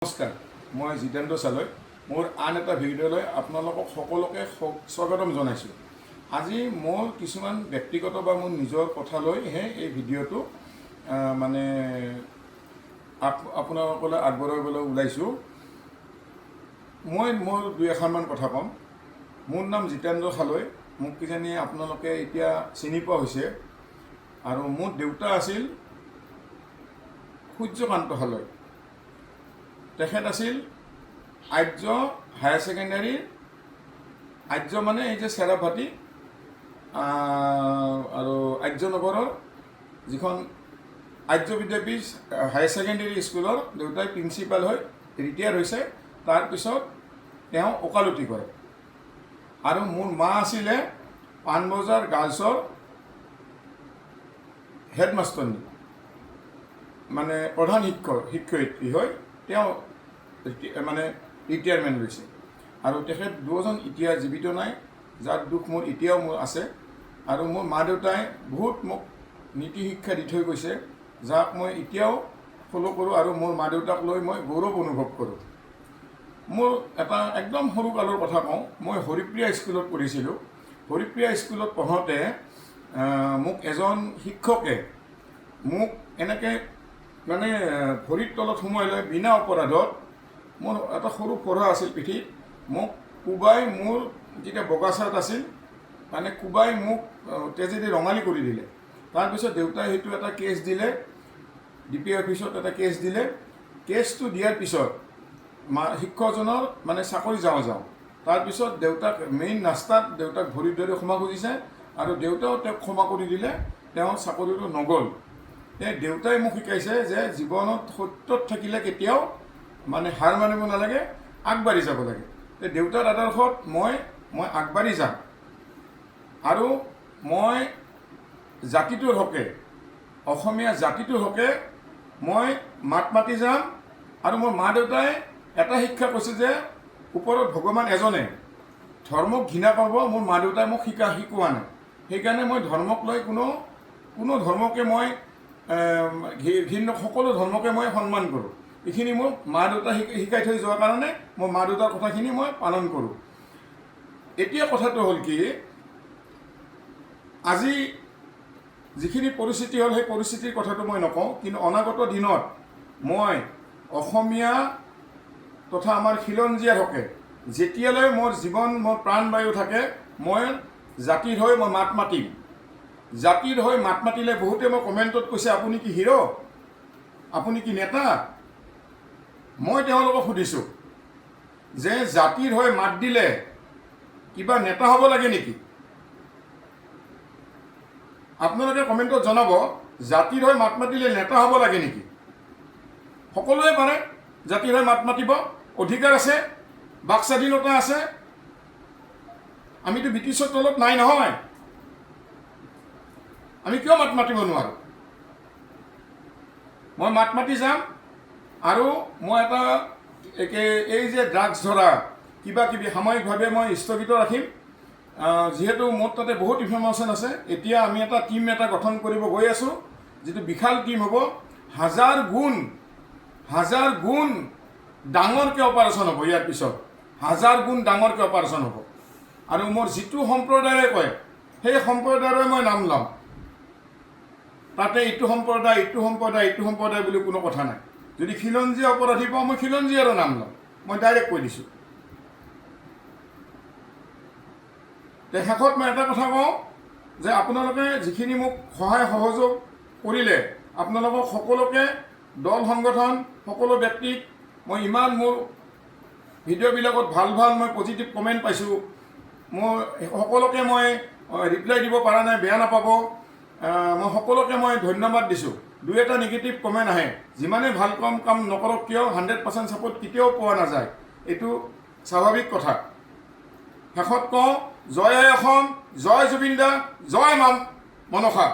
নমস্কাৰ, মই জিতেন্দ্ৰ চালৈ মোৰ আন এটা ভিডিঅ'লৈ আপোনালোকক সকলোকে স্বাগতম জনাইছোঁ। আজি মোৰ কিছুমান ব্যক্তিগত বা মোৰ নিজৰ কথালৈহে এই ভিডিঅ'টো মানে আপোনালোকলৈ আগবঢ়াবলৈ ওলাইছোঁ। মই মোৰ দুই এষাৰমান কথা ক'ম। মোৰ নাম জিতেন্দ্ৰ চালৈ, মোক কিজানি আপোনালোকে এতিয়া চিনি পোৱা হৈছে। আৰু মোৰ দেউতা আছিল সূৰ্যকান্ত চালৈ। তেখেত আছিল আৰ্য হায়াৰ ছেকেণ্ডাৰীৰ, আৰ্য মানে এই যে চেৰাভাটি আৰু আৰ্যনগৰৰ যিখন আৰ্য বিদ্যাপীঠ হায়াৰ ছেকেণ্ডাৰী স্কুলৰ দেউতাই প্ৰিন্সিপাল হৈ ৰিটায়াৰ হৈছে। তাৰপিছত তেওঁ ওকালতি কৰে। আৰু মোৰ মা আছিলে পাণবজাৰ গাৰ্লছৰ হেডমাষ্টৰনী, মানে প্ৰধান শিক্ষয়িত্ৰী হৈ তেওঁ মানে ৰিটায়াৰমেণ্ট লৈছে। আৰু তেখেত দুজন এতিয়া জীৱিত নাই, যাৰ দুখ মোৰ এতিয়াও মোৰ আছে। আৰু মোৰ মা দেউতাই বহুত মোক নীতি শিক্ষা দি থৈ গৈছে, যাক মই এতিয়াও ফ'ল' কৰোঁ আৰু মোৰ মা দেউতাক লৈ মই গৌৰৱ অনুভৱ কৰোঁ। মোৰ এটা একদম সৰুকালৰ কথা কওঁ। মই হৰিপ্ৰিয়া স্কুলত পঢ়িছিলোঁ। হৰিপ্ৰিয়া স্কুলত পঢ়োঁতে মোক এজন শিক্ষকে মোক এনেকৈ মানে ভৰিৰ তলত সোমাই লৈ বিনা অপৰাধত, মোৰ এটা সৰু পঢ়া আছিল পিঠিত, মোক কোবাই, মোৰ যেতিয়া বগা চাৰ্ট আছিল মানে কোবাই মোক তেজেদি ৰঙালী কৰি দিলে। তাৰপিছত দেউতাই সেইটো এটা কেছ দিলে, DP অফিচত এটা কেছ দিলে। কেছটো দিয়াৰ পিছত শিক্ষকজনৰ মানে চাকৰি যাওঁ তাৰপিছত দেউতাক মেইন ৰাস্তাত দেউতাক ভৰিৰ দৰে ক্ষমা খুজিছে আৰু দেউতাও তেওঁক ক্ষমা কৰি দিলে। তেওঁ চাকৰিটো নগ'ল। দেউতাই মোক শিকাইছে যে জীৱনত সত্যত থাকিলে কেতিয়াও মানে হাৰ মানিব নালাগে, আগবাঢ়ি যাব লাগে। দেউতাৰ আদৰ্শত মই আগবাঢ়ি যাম আৰু মই জাতিটোৰ হকে, অসমীয়া জাতিটোৰ হকে মই মাত মাতি যাম। আৰু মোৰ মা দেউতাই এটা শিক্ষা কৈছে যে ওপৰত ভগৱান এজনে, ধৰ্মক ঘৃণা কৰিব মোৰ মা দেউতাই মোক শিকোৱা নাই। সেইকাৰণে মই ধৰ্মক লৈ কোনো ধৰ্মকে মই সকলো ধৰ্মকে মই সন্মান কৰোঁ। এইখিনি মোক মা দেউতাই শিকাই থৈ যোৱাৰ কাৰণে মই মা দেউতাৰ কথাখিনি মই পালন কৰোঁ। এতিয়া কথাটো হ'ল কি, আজি যিখিনি পৰিস্থিতি হ'ল সেই পৰিস্থিতিৰ কথাটো মই নকওঁ, কিন্তু অনাগত দিনত মই অসমীয়া তথা আমাৰ খিলঞ্জীয়াৰ হকে যেতিয়ালৈ মোৰ জীৱন, মোৰ প্ৰাণবায়ু থাকে, মই জাতিৰ হৈ মই মাত মাতিম। জাতিৰ হৈ মাত মাতিলে বহুতে মই কমেণ্টত কৈছে, আপুনি কি হিৰো, আপুনি কি নেতা? মই তেওঁলোকক সুধিছোঁ যে জাতিৰ হৈ মাত দিলে কিবা নেতা হ'ব লাগে নেকি? আপোনালোকে কমেণ্টত জনাব, জাতিৰ হৈ মাত মাতিলে নেতা হ'ব লাগে নেকি? সকলোৱে পাৰে জাতিৰ হৈ মাত মাতিব, অধিকাৰ আছে, বাক স্বাধীনতা আছে। আমিতো ব্ৰিটিছৰ তলত নাই নহয়, আমি কিয় মাত মাতিব নোৱাৰোঁ? মই মাত মাতি যাম। আৰু মই এটা এই যে ড্ৰাগছ ধৰা কিবা কিবি সাময়িকভাৱে মই স্থগিত ৰাখিম, যিহেতু মোৰ তাতে বহুত ইনফৰমেশ্যন আছে। এতিয়া আমি এটা টিম গঠন কৰিব গৈ আছোঁ, যিটো বিশাল টিম হ'ব। হাজাৰ গুণ ডাঙৰকৈ অপাৰেশ্যন হ'ব। ইয়াৰ পিছত হাজাৰ গুণ ডাঙৰকৈ অপাৰেশ্যন হ'ব। আৰু মোৰ যিটো সম্প্ৰদায়ে কয় সেই সম্প্ৰদায়ৰে মই নাম ল'ম। তাতে ইটো সম্প্ৰদায় বুলি কোনো কথা নাই। যদি খিলঞ্জীয়া অপৰাধী পাওঁ, মই খিলঞ্জীয়াৰো নাম ল'ম। মই ডাইৰেক্ট কৈ দিছোঁ। শেষত মই এটা কথা কওঁ যে আপোনালোকে যিখিনি মোক সহায় সহযোগ কৰিলে, আপোনালোকক সকলোকে, দল সংগঠন, সকলো ব্যক্তিক মই ইমান মোৰ ভিডিঅ'বিলাকত ভাল মই পজিটিভ কমেণ্ট পাইছোঁ। মোৰ সকলোকে মই ৰিপ্লাই দিব পৰা নাই, বেয়া নাপাব। মই সকলোকে মই ধন্যবাদ দিছোঁ। দুই এটা নিগেটিভ কমেণ্ট আহে, যিমানে ভাল কাম নকৰক কিয় 100% ছাপোৰ্ট কেতিয়াও পোৱা নাযায়। এইটো স্বাভাৱিক কথা। শেষত কওঁ, জয় অসম, জয় জুবিন দা, জয় মা মনসা।